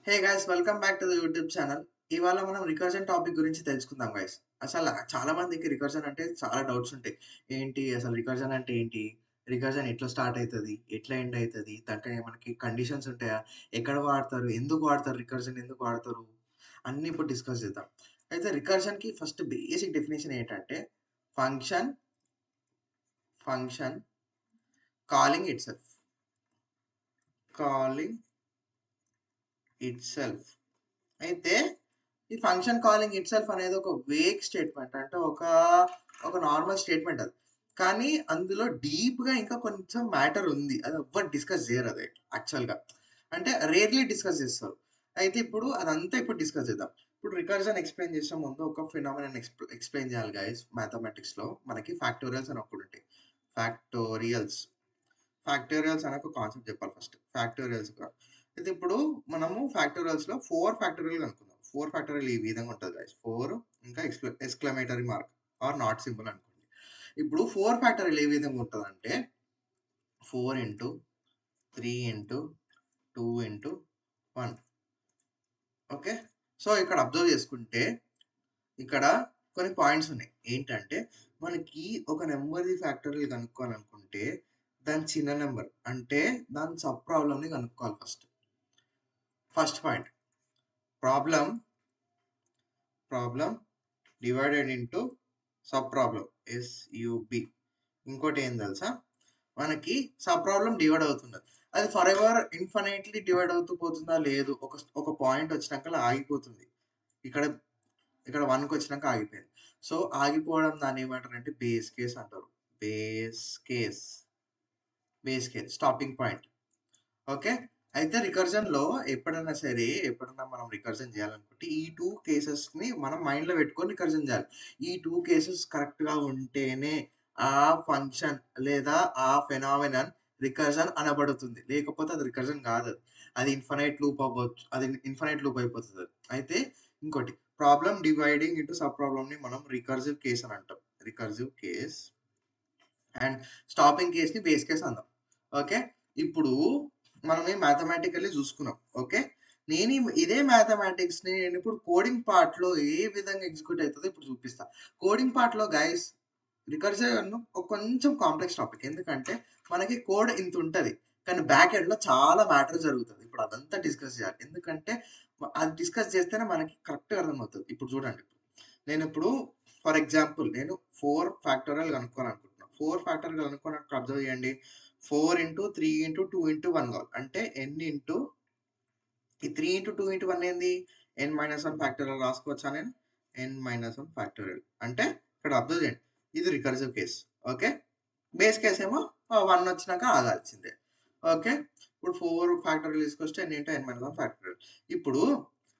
Hey guys welcome back to the YouTube channel. ఇవాళ మనం రికర్జన్ topic గురించి తెలుసుకుందాం గైస్. అసలు చాలా మందికి రికర్జన్ అంటే చాలా డౌట్స్ ఉంటాయి. ఏంటి అసలు రికర్జన్ అంటే ఏంటి? రికర్జన్ ఎట్లా స్టార్ట్ అయితది? ఎట్లా ఎండ్ అయితది? దాంట్లో మనకి కండిషన్స్ ఉంటాయా? ఎక్కడ వాడతారు? ఎందుకు వాడతారు? రికర్జన్ ఎందుకు వాడతారు? అన్నీ ఇప్పుడు డిస్కస్ చేద్దాం. అయితే రికర్జన్‌కి ఫస్ట్ బేసిక్ డెఫినిషన్ ఏంటంటే function function calling itself. Calling itself. అయితే ఈ ఫంక్షన్ కాలింగ్ ఇట్‌సెల్ఫ్ అనేది ఒక వేగ్ స్టేట్‌మెంట్. అంటే ఒక నార్మల్ స్టేట్‌మెంట్ అది. కానీ అందులో డీప్‌గా ఇంకా కొంచెం మ్యాటర్ ఉంది. అది ఎవ్వరు డిస్కస్ జేయరది యాక్చువల్‌గా. అంటే రేర్‌లీ డిస్కస్ జేస్తారు. అయితే ఇప్పుడు డిస్కస్ చేద్దాం. ఇప్పుడు రికర్జన్ ఎక్స్‌ప్లెయిన్ చేసే ముందు ఒక ఫినామినన్ ఎక్స్‌ప్లెయిన్ చేయాలి గైస్. మ్యాథమెటిక్స్‌లో మనకి ఫ్యాక్టోరియల్స్ అని ఒకటుంటాయి. ఫ్యాక్టోరియల్స్. ఫ్యాక్టోరియల్స్ అనే ఒక కాన్సెప్ట్ చెప్పాలి ఫస్ట్. ఫ్యాక్టోరియల్స్‌గా. అయితే ఇప్పుడు మనము ఫ్యాక్టోరియల్స్‌లో 4 ఫ్యాక్టోరియల్ కనుక్కుందాం. 4 ఫ్యాక్టోరియల్ ఈ విధంగా ఉంటది గైస్. 4 ఇంకా exclamatory mark or not symbol అనుకోండి. ఇప్పుడు 4 ఫ్యాక్టోరియల్ ఏ విధంగా ఉంటదంటే 4 into 3 into 2 into 1. Okay. So, ఇక్కడ అబ్జర్వ్ చేసుకుంటే ఇక్కడ కొన్ని పాయింట్స్ ఉన్నాయి. ఏంటంటే మనకి ఒక నంబర్‌ది ఫ్యాక్టోరియల్ కనుక్కోవాలనుకుంటే దాని చిన్న నంబర్ అంటే దాని సబ్ ప్రాబ్లమ్‌ని కనుక్కోవాలి first. First point. Problem problem divided into sub problem SUB. ఇంకోటి ఏం తెలుసా? మనకి సబ్ ప్రాబ్లమ్ డివైడ్ అవుతున్నది. అది ఫరెవర్ ఇన్ఫినైట్‌లీ డివైడ్ అవుతూ పోతుందా? లేదు. ఒక పాయింట్ వచ్చినాకలా ఆగిపోతుంది. ఇక్కడ ఇక్కడ 1కొచ్చినాక ఆగిపోయింది. సో, ఆగిపోవడం దాన్నేమంటారంటే బేస్ కేస్ అంటారు. Base case. Base case. Stopping point. Okay. అయితే రికర్జన్‌లో ఎప్పుడన్నా మనం రికర్జన్ చేయాలనుకుంటే ఈ 2 కేసెస్‌ని మనం మైండ్‌లో పెట్టుకొని రికర్జన్ చేయాలి. ఈ 2 కేసెస్ కరెక్ట్‌గా ఉంటేనే ఆ ఫంక్షన్ లేదా ఆ ఫెనామెనన్ రికర్జన్ అనబడుతుంది. లేకపోతే అది రికర్జన్ కాదది. అది ఇన్ఫినైట్ లూప్ అవ్వచ్చు. అది ఇన్ఫినైట్ లూప్ అయిపోతదది. అయితే ఇంకోటి ప్రాబ్లమ్ డివైడింగ్ ఇంటూ సబ్ ప్రాబ్లమ్‌ని మనం రికర్సివ్ కేస్ అని అంటాం. రికర్సివ్ కేస్ అండ్ స్టాపింగ్ కేస్‌ని బేస్ కేస్ అందాం. ఓకే. ఇప్పుడు మనం మ్యాథమెటికల్లీ చూసుకున్నాం. ఓకే. ఇదే మ్యాథమెటిక్స్‌ని నేనిప్పుడు కోడింగ్ పార్ట్‌లో ఏ విధంగా ఎగ్జిక్యూట్ అయితదో ఇప్పుడు చూపిస్తా. కోడింగ్ పార్ట్‌లో గైస్ రికర్జన్ కొంచెం కాంప్లెక్స్ టాపిక్. ఎందుకంటే మనకి కోడ్ ఇంతుంటది. కానీ బ్యాక్ ఎండ్‌లో చాలా మ్యాటర్ జరుగుతది. ఇప్పుడు అదంతా డిస్కస్ చేయాలి. ఎందుకంటే అది డిస్కస్ చేస్తేనే మనకి కరెక్ట్‌గా అర్థమవుతది. ఇప్పుడు చూడండి. నేనిప్పుడు ఫర్ ఎగ్జాంపుల్ నేను 4 ఫ్యాక్టోరియల్ కనుక్కోవాలనుకుంటున్నా. 4 ఫ్యాక్టోరియల్ కనుక్కోవడానికి అబ్జర్వ్ చేయండి. 4 ఇంటూ 3 ఇంటూ 2 ఇంటూ 1 కావాలి. అంటే n ఇంటూ ఈ 3 ఇంటూ 2 ఇంటూ 1 ఏంది? n-1 ఫ్యాక్టోరియల్ రాసుకోవచ్చా నేను? n-1 factorial. అంటే ఇక్కడ అబ్జర్వ్ చేయండి. ఇది recursive case. Okay. Base case ఏమో 1 వచ్చినాక ఆగాల్సిందే. ఓకే. ఇప్పుడు 4 ఫ్యాక్టోరియల్ తీసుకొస్తే n ఇంటూ n-1 ఫ్యాక్టోరియల్. ఇప్పుడు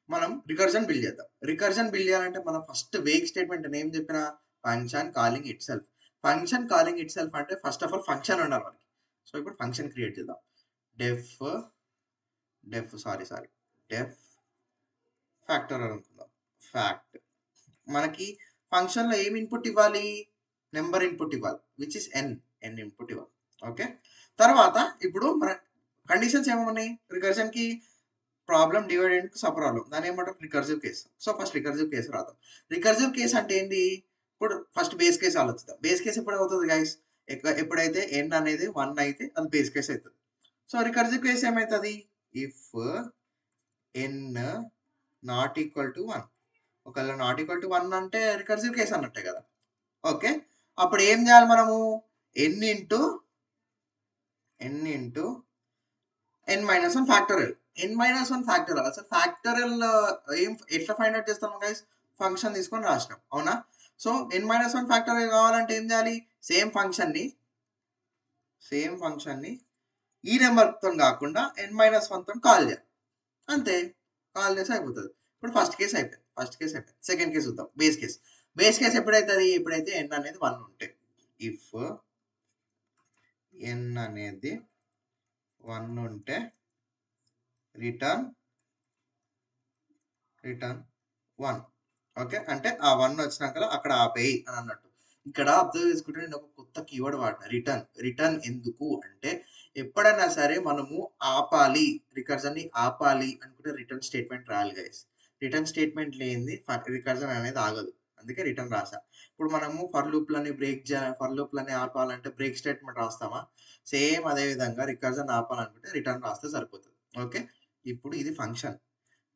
మనం రికర్జన్ బిల్డ్ చేద్దాం. రికర్జన్ బిల్డ్ చేయాలంటే మనం ఫస్ట్ వేగ్ స్టేట్మెంట్ నేమ్ చెప్పిన function calling itself. Function calling itself అంటే ఫస్ట్ ఆఫ్ ఆల్ ఫంక్షన్ ఉండాలి మనకి. సో, ఇప్పుడు ఫంక్షన్ క్రియేట్ చేద్దాం. డెఫ్ డెఫ్ ఫ్యాక్టోరియల్ అనుకుందాం. ఫ్యాక్ట్. మనకి ఫంక్షన్‌లో ఏమి ఇన్పుట్ ఇవ్వాలి? నంబర్ ఇన్పుట్ ఇవ్వాలి. Which is n. n input ఇవ్వాలి. ఓకే. తర్వాత ఇప్పుడు మన కండిషన్స్ ఏమున్నాయి? రికర్జన్‌కి problem divided into sub problem. దాన్నేమంటారు? Recursive case. So, first recursive case రాద్దాం. రికర్సివ్ కేస్ అంటే ఏంటి? ఇప్పుడు ఫస్ట్ బేస్ కేస్ ఆలోచిద్దాం. బేస్ కేస్ ఎప్పుడవుతది గైస్? ఎప్పుడైతే n అనేది 1 అయితే అది బేస్ కేస్ అయితది. సో, రికర్సివ్ కేస్ ఏమైతది? If n not equal to 1. ఒకవేళ నాట్ ఈక్వల్ టు 1 అంటే రికర్సివ్ కేస్ అన్నట్టే కదా! ఓకే. అప్పుడు ఏం చేయాలి మనము? n into n-1 factorial. n-1 factorial. అసలు ఫ్యాక్టోరియల్ ఎట్లా ఫైండ్ ఔట్ చేస్తాం గైస్? ఫంక్షన్ తీసుకొని రాసినాం. అవునా? సో, n-1 ఫ్యాక్టోరియల్ కావాలంటే ఏం చేయాలి? సేమ్ ఫంక్షన్‌ని ఈ నంబర్‌తోని కాకుండా n-1 తోని కాల్ చేయాలి. అంతే. కాల్ చేస్తే అయిపోతది. ఇప్పుడు ఫస్ట్ కేస్ అయిపోయింది. సెకండ్ కేస్ చూద్దాం. Base case. బేస్ కేస్ ఎప్పుడైతది? ఎప్పుడైతే n అనేది 1 ఉంటే. ఇఫ్ n అనేది 1 ఉంటే రిటర్న్ 1. ఓకే. అంటే ఆ 1 వచ్చినాక అక్కడ ఆపేయి అని అన్నట్టు. ఇక్కడ అబ్జర్వ్ చేసుకుంటే నేను ఒక కొత్త కీవర్డ్ వాడిన రిటర్న్. రిటర్న్ ఎందుకు అంటే ఎప్పుడైనా సరే మనము ఆపాలి, రికర్జన్‌ని ఆపాలి అనుకుంటే రిటర్న్ స్టేట్మెంట్ రాయాలి గైస్. రిటర్న్ స్టేట్మెంట్ లేనిది రికర్జన్ అనేది ఆగదు. అందుకే రిటర్న్ రాసా. ఇప్పుడు మనము ఫర్ లూప్‌లని ఆపాలంటే బ్రేక్ స్టేట్మెంట్ రాస్తామా? సేమ్ అదే విధంగా రికర్జన్ ఆపాలనుకుంటే రిటర్న్ రాస్తే సరిపోతది. ఓకే. ఇప్పుడు ఇది ఫంక్షన్.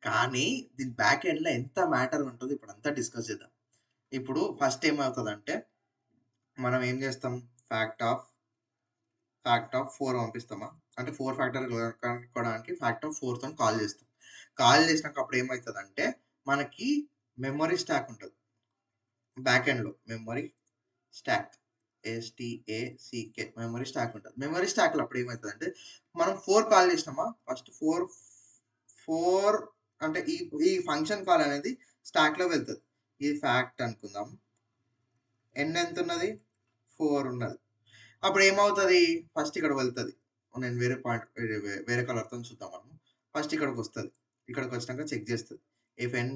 కానీ దీని బ్యాక్ ఎండ్‌లో ఎంత మ్యాటర్ ఉంటదో ఇప్పుడంతా డిస్కస్ చేద్దాం. ఇప్పుడు ఫస్ట్ ఏమవుతదంటే మనం ఏం చేస్తాం? Fact of 4 పంపిస్తామా? అంటే 4 ఫ్యాక్టోరియల్ కనుక్కోవడానికి ఫ్యాక్ట్ ఆఫ్ 4 తోని కాల్ చేస్తాం. కాల్ చేసినాక అప్పుడు ఏమైతదంటే మనకి మెమరీ స్టాక్ ఉంటది. బ్యాక్ ఎండ్‌లో మెమరీ స్టాక్ ఎస్‌టిఏసీకే మెమరీ స్టాక్ ఉంటది. మెమరీ స్టాక్‌లో అప్పుడు ఏమైతదంటే మనం 4 కాల్ చేసినామా? ఫస్ట్ 4 అంటే ఈ ఫంక్షన్ కాల్ అనేది స్టాక్‌లో వెళ్తది. ఇది ఫ్యాక్ట్ అనుకుందాం. ఎంతున్నది? 4 ఉన్నది. అప్పుడు ఏమవుతది? ఫస్ట్ ఇక్కడ వెళ్తది. నేను వేరే కలర్‌తోని చూద్దాం మనము. ఫస్ట్ ఇక్కడికొస్తది. ఇక్కడికొచ్చినాక చెక్ చేస్తది. If n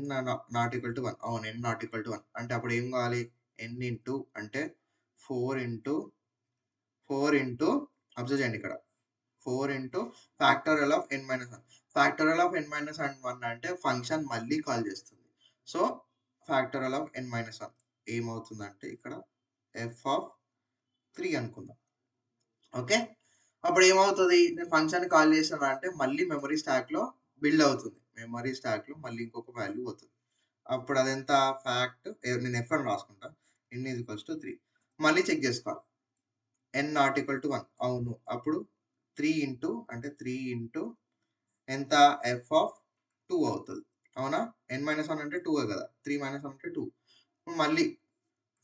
not equal to 1 అవును. n నాట్ ఈక్వల్ టు 1 అంటే అప్పుడు ఏం కావాలి? n ఇంటూ అంటే 4 ఇంటూ అబ్జర్వ్ చేయండి ఇక్కడ. 4 into factorial of n minus 1. Factorial of n minus 1 అంటే ఫంక్షన్ మళ్ళీ కాల్ చేస్తుంది. So, factorial of n minus 1 ఏమవుతుందంటే ఇక్కడ f ఆఫ్ 3 అనుకుందాం. ఓకే. అప్పుడు ఏమవుతది? నేను ఫంక్షన్‌ని కాల్ చేశానా అంటే మళ్ళీ మెమరీ స్టాక్‌లో బిల్డ్ అవుతుంది. మెమరీ స్టాక్‌లో మళ్ళీ ఇంకొక వాల్యూ పోతది. అప్పుడు అదెంత ఫ్యాక్ట్ నేను f అని రాసుకుంటా. n ఈక్వల్స్ టు 3 మళ్ళీ చెక్ చేసుకోవాలి. n నాట్ ఈక్వల్ టు 1 అవును. అప్పుడు 3 ఇంటూ అంటే 3 ఇంటూ ఎంత f ఆఫ్ 2 అవుతది. అవునా? n-1 అంటే 2 కదా! 3 - 1 అంటే 2. మళ్ళీ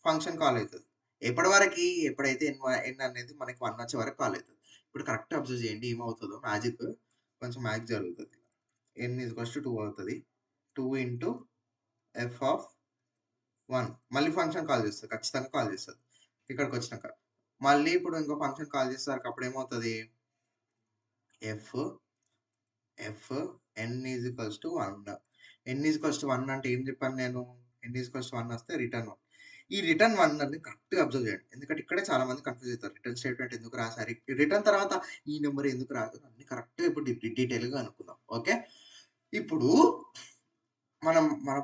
ఫంక్షన్ కాల్ అయితది. ఎప్పటి వరకి? ఎప్పుడైతే n అనేది మనకి 1 వచ్చే వరకు కాల్ అయితది. ఇప్పుడు కరెక్ట్ అబ్జర్వ్ చేయండి ఏమవుతదో మ్యాజిక్. కొంచెం మ్యాజిక్ జరుగుతది. n ఈక్వల్స్ టు 2 అవుతది. 2 ఇంటూ f ఆఫ్ 1 మళ్ళీ ఫంక్షన్ కాల్ చేస్తది. ఖచ్చితంగా కాల్ చేస్తది. ఇక్కడికొచ్చినాక. మళ్ళీ ఇప్పుడు ఇంకో ఫంక్షన్ కాల్ చేసేసరికి అప్పుడు ఏమవుతది? f n is equals to 1. n is equals to 1 అంటే ఏం చెప్పాను నేను? n ఈజ్ ఈక్వల్స్ టు 1 వస్తే రిటర్న్ 1. ఈ రిటర్న్ 1 అనేది కరెక్ట్‌గా అబ్జర్వ్ చేయండి. ఎందుకంటే ఇక్కడే చాలా మంది కన్‌ఫ్యూజ్ అయితారు. రిటర్న్ స్టేట్మెంట్ ఎందుకు రాసారు? రిటర్న్ తర్వాత ఈ నంబర్ ఎందుకు రాదు? అన్నీ కరెక్ట్‌గా ఇప్పుడు డీటెయిల్‌గా అనుకుందాం. ఓకే. ఇప్పుడు మన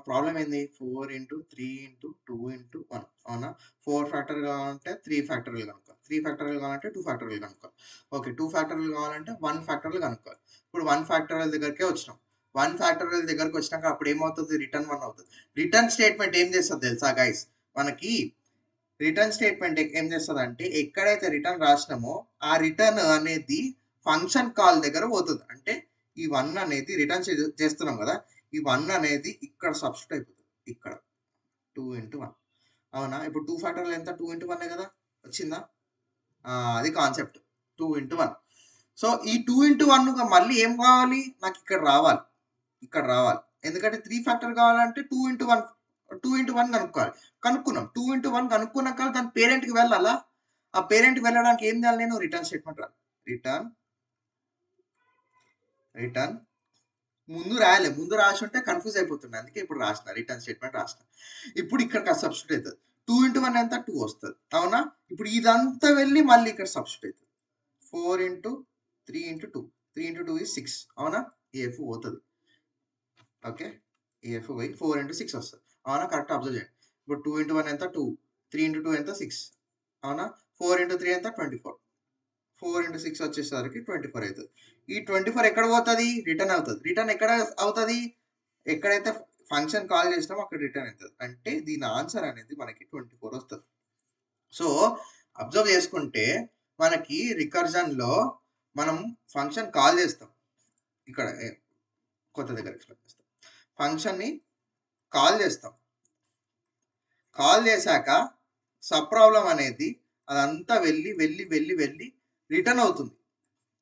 ప్రాబ్లమ్ ఏంది? 4 ఇంటూ 3 ఇంటూ 2 ఇంటూ 1 అవునా? 4 ఫ్యాక్టోరియల్ కావాలంటే 3 ఫ్యాక్టోరియల్ కనుక్కోవాలి. 3 ఫ్యాక్టోరియల్ కావాలంటే 2 ఫ్యాక్టోరియల్ కనుక్కోవాలి. ఓకే. 2 ఫ్యాక్టోరియల్ కావాలంటే 1 ఫ్యాక్టోరియల్ కనుక్కోవాలి. ఇప్పుడు 1 ఫ్యాక్టోరియల్ దగ్గరికే వచ్చినాం. 1 ఫ్యాక్టోరియల్ దగ్గరికి వచ్చినాక అప్పుడు ఏమవుతది? రిటర్న్ 1 అవుతది. రిటర్న్ స్టేట్మెంట్ ఏం చేస్తది తెలుసా గైస్? మనకి రిటర్న్ స్టేట్మెంట్ ఏం చేస్తదంటే ఎక్కడైతే రిటర్న్ రాసినామో ఆ రిటర్న్ అనేది ఫంక్షన్ కాల్ దగ్గర పోతది. అంటే ఈ 1 అనేది రిటర్న్ చేస్తున్నాం కదా! ఈ 1 అనేది ఇక్కడ సబ్స్టిట్యూట్ అయిపోతది. ఇక్కడ 2 ఇంటూ 1 అవునా? ఇప్పుడు 2 ఫ్యాక్టోరియల్ ఎంత? 2 ఇంటూ 1 కదా! వచ్చిందా? అది కాన్సెప్ట్. 2 ఇంటూ 1. సో, ఈ 2 ఇంటూ 1 మళ్ళీ ఏం కావాలి? నాకు ఇక్కడ రావాలి. ఇక్కడ రావాలి. ఎందుకంటే 3 ఫ్యాక్టర్ కావాలంటే 2 ఇంటూ 1 కనుక్కోవాలి. కనుక్కున్నాం. 2 ఇంటూ 1 కనుక్కున్నాక దాని పేరెంట్‌కి వెళ్ళాలా? ఆ పేరెంట్‌కి వెళ్ళడానికి ఏం చేయాలి నేను? రిటర్న్ స్టేట్మెంట్ రాయాలి. రిటర్న్ ముందు రాయలే. ముందు రాసుంటే కన్‌ఫ్యూజ్ అయిపోతుండే. అందుకే ఇప్పుడు రాసిన. రిటర్న్ స్టేట్మెంట్ రాసిన. ఇప్పుడు ఇక్కడ సబ్స్టిట్యూట్ అయితది. 2 ఇంటూ 1 ఎంత? 2 వస్తది. అవునా? ఇప్పుడు ఇదంతా వెళ్లి మళ్ళీ ఇక్కడ సబ్స్టిట్యూట్ అయితది. 4 ఇంటూ 3 ఇంటూ 2. 3 ఇంటూ 2 ఈజ్ 6 అవునా? ఈ ఎఫ్ పోతది. ఓకే. ఈ ఎఫ్ పోయి 4 ఇంటూ 6 వస్తది. అవునా? కరెక్ట్ అబ్జర్వ్ చేయండి. ఇప్పుడు 2 ఇంటూ 1 ఎంత? 2. 3 ఇంటూ 2 ఎంత? 6 అవునా? 4 ఇంటూ 3 ఎంత? 24. 4 ఇంటూ 6 వచ్చేసరికి 24 అయితది. ఈ 24 ఎక్కడ పోతది? రిటర్న్ అవుతది. రిటర్న్ ఎక్కడ అవుతది? ఎక్కడైతే ఫంక్షన్ కాల్ చేసినామో అక్కడ రిటర్న్ అయితది. అంటే దీని ఆన్సర్ అనేది మనకి 24 వస్తది. సో, అబ్జర్వ్ చేసుకుంటే మనకి రికర్జన్‌లో మనం ఫంక్షన్ కాల్ చేస్తాం. ఇక్కడ కొత్త దగ్గర ఎక్స్‌ప్లెయిన్ చేస్తా. ఫంక్షన్‌ని కాల్ చేస్తాం. కాల్ చేశాక సబ్ ప్రాబ్లమ్ అనేది అదంతా వెళ్లి రిటర్న్ అవుతుంది.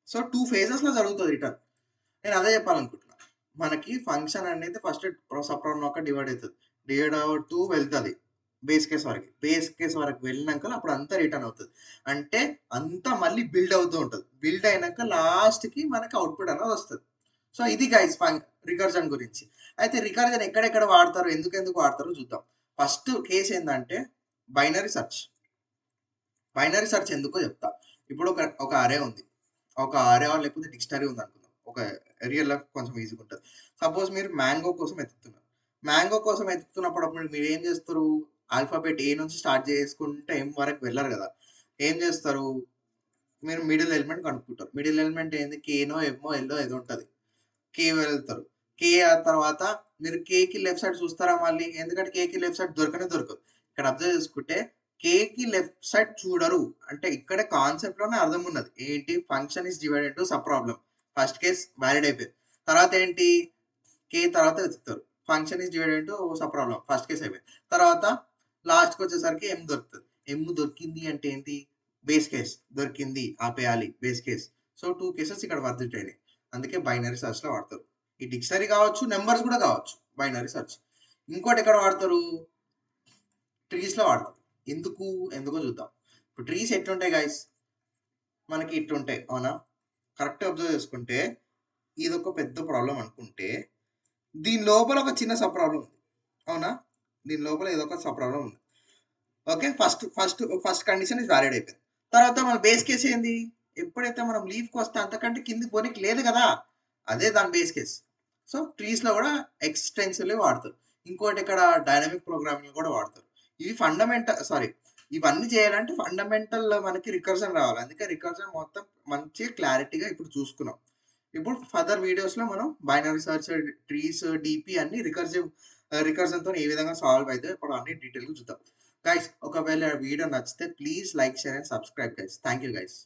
సో, 2 ఫేజెస్‌లో జరుగుతది రిటర్న్. నేను అదే చెప్పాలనుకుంటున్నా. మనకి ఫంక్షన్ అనేది ఫస్ట్ సబ్ ప్రాబ్లమ్ ఒక డివైడ్ అయితది. డివైడ్ అవుతూ వెళ్తది. బేస్ కేస్ వరకి. బేస్ కేస్ వరకు వెళ్ళినంక అప్పుడు అంతా రిటర్న్ అవుతది. అంటే అంతా మళ్ళీ బిల్డ్ అవుతూ ఉంటది. బిల్డ్ అయినంక లాస్ట్‌కి మనకి అవుట్‌పుట్ అనేది వస్తది. సో, ఇది గైస్ రికర్జన్ గురించి. అయితే రికర్జన్ ఎక్కడెక్కడ వాడతారు? ఎందుకెందుకు వాడతారో చూద్దాం. ఫస్ట్ కేస్ ఏందంటే బైనరీ సెర్చ్. బైనరీ సెర్చ్ ఎందుకో చెప్తా. ఇప్పుడు ఒక అర్రే ఉంది. ఒక అరే ఆర్ లేకపోతే డిక్షనరీ ఉందనుకుందాం. ఒక రియల్ లైఫ్ కొంచెం ఈజీగా ఉంటది. సపోజ్ మీరు మ్యాంగో కోసం ఎతుకుతున్నారు. మ్యాంగో కోసం ఎతుకుతున్నప్పుడు అప్పుడు మీరేం చేస్తారు? ఆల్ఫాబెట్ ఏ నుంచి స్టార్ట్ చేసుకుంటే ఎం వరకు వెళ్లరు గదా! ఏం చేస్తారు? మీరు మిడిల్ ఎలిమెంట్ కనుక్కుంటారు. మిడిల్ ఎలిమెంట్ ఏంది? కేనో, ఎమ్మో, ఎల్లో ఏదో ఉంటది. కే వెళ్తారు. కే ఆ తర్వాత మీరు కేకి లెఫ్ట్ సైడ్ చూస్తారా మళ్ళీ? ఎందుకంటే కేకి లెఫ్ట్ సైడ్ దొరకనే దొరకదు. ఇక్కడ అబ్జర్వ్ చేసుకుంటే కేకి లెఫ్ట్ సైడ్ చూడరు. అంటే ఇక్కడ కాన్సెప్ట్‌లోనే అర్థం ఉన్నది. ఏంటి? Function is divided into sub problem. First case valid అయిపోయింది. తర్వాత ఏంటి? కే తర్వాత వెతుకుతారు. Function is divided into sub problem. First case అయిపోయింది. తర్వాత లాస్ట్‌కొచ్చేసరికి ఎమ్ దొరుకుతది. ఎమ్ దొరికింది అంటే ఏంటి? బేస్ కేస్ దొరికింది ఆపేయాలి బేస్ కేస్. సో 2 కేసెస్ ఇక్కడ వర్తిట్ అయినాయి. అందుకే బైనరీ సెర్చ్‌లో వాడతారు. ఈ డిక్షనరీ కావచ్చు, నంబర్స్ కూడా కావచ్చు బైనరీ సెర్చ్. ఇంకోటి ఎక్కడ వాడతారు? ట్రీస్‌లో వాడతారు. ఎందుకు? ఎందుకో చూద్దాం. ఇప్పుడు ట్రీస్ ఎట్లుంటాయి గైస్? మనకి ఇట్లుంటాయి. అవునా? కరెక్ట్‌గా అబ్జర్వ్ చేసుకుంటే ఇదొక పెద్ద ప్రాబ్లమ్ అనుకుంటే, దీని లోపల ఒక చిన్న సబ్ ప్రాబ్లమ్ ఉంది. అవునా? దీని లోపల ఏదో ఒక సబ్ ప్రాబ్లమ్ ఉంది. Okay. First condition is valid అయిపోయింది. తర్వాత మన బేస్ కేస్ ఏంది? ఎప్పుడైతే మనం లీఫ్‌కొస్తే అంతకంటే కిందకి పోనీకి లేదు గదా! అదే దాని బేస్ కేస్. సో, ట్రీస్‌లో గూడా ఎక్స్‌టెన్సివ్‌లీ వాడతారు. ఇంకోటి ఇక్కడ డైనమిక్ ప్రోగ్రామింగ్ గూడా వాడతారు. ఇవి ఇవన్నీ చేయాలంటే ఫండమెంటల్ మనకి రికర్షన్ రావాలి. అందుకే రికర్షన్ మొత్తం మంచిగా క్లారిటీగా ఇప్పుడు చూసుకున్నాం. ఇప్పుడు ఫర్దర్ వీడియోస్‌లో మనం బైనరీ సెర్చ్, ట్రీస్, డీపీ అన్నీ రికర్షన్‌తోని ఏ విధంగా సాల్వ్ అయితాయో ఇప్పుడు అన్ని డీటెయిల్‌గా చూద్దాం. గైస్ ఒకవేళ వీడియో నచ్చితే please like, share and subscribe guys. Thank you guys.